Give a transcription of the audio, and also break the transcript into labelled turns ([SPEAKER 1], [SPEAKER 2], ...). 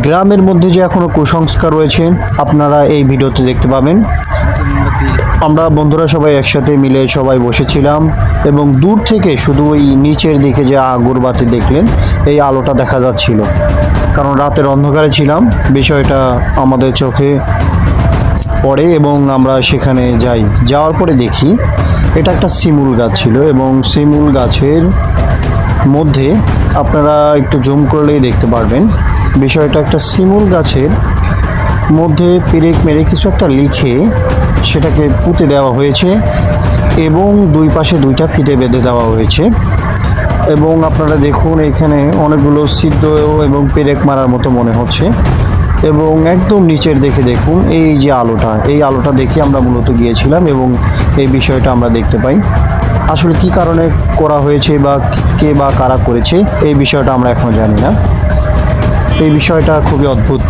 [SPEAKER 1] গ্রামের মধ্যে যে এখনো কুসংস্কার রয়েছে আপনারা এই ভিডিওতে দেখতে পাবেন। আমরা বন্ধুরা সবাই একসাথে মিলে সবাই বসেছিলাম এবং দূর থেকে শুধু ওই নিচের দিকে যে আগরবাতি দেখলেন এই আলোটা দেখা যাচ্ছিল, কারণ রাতের অন্ধকারে ছিলাম। বিষয়টা আমাদের চোখে পড়ে এবং আমরা সেখানে যাই। যাওয়ার পরে দেখি এটা একটা শিমুল গাছ ছিল এবং শিমুল গাছের মধ্যে আপনারা একটু জুম করলেই দেখতে পারবেন বিষয়টা একটা শিমুল গাছের মধ্যে পেরেক মেরে কিছু একটা লিখে সেটাকে পুঁতে দেওয়া হয়েছে এবং দুই পাশে দুইটা ফিতে বেঁধে দেওয়া হয়েছে। এবং আপনারা দেখুন এখানে অনেকগুলো ছিদ্র এবং পেরেক মারার মতো মনে হচ্ছে। এবং একদম নিচের দেখে দেখুন এই যে আলোটা, এই আলোটা দেখে আমরা মূলত গিয়েছিলাম এবং এই বিষয়টা আমরা দেখতে পাই। আসলে কি কারণে করা হয়েছে বা কে বা কারা করেছে এই বিষয়টা আমরা এখনও জানি না। এই বিষয়টা খুবই অদ্ভুত।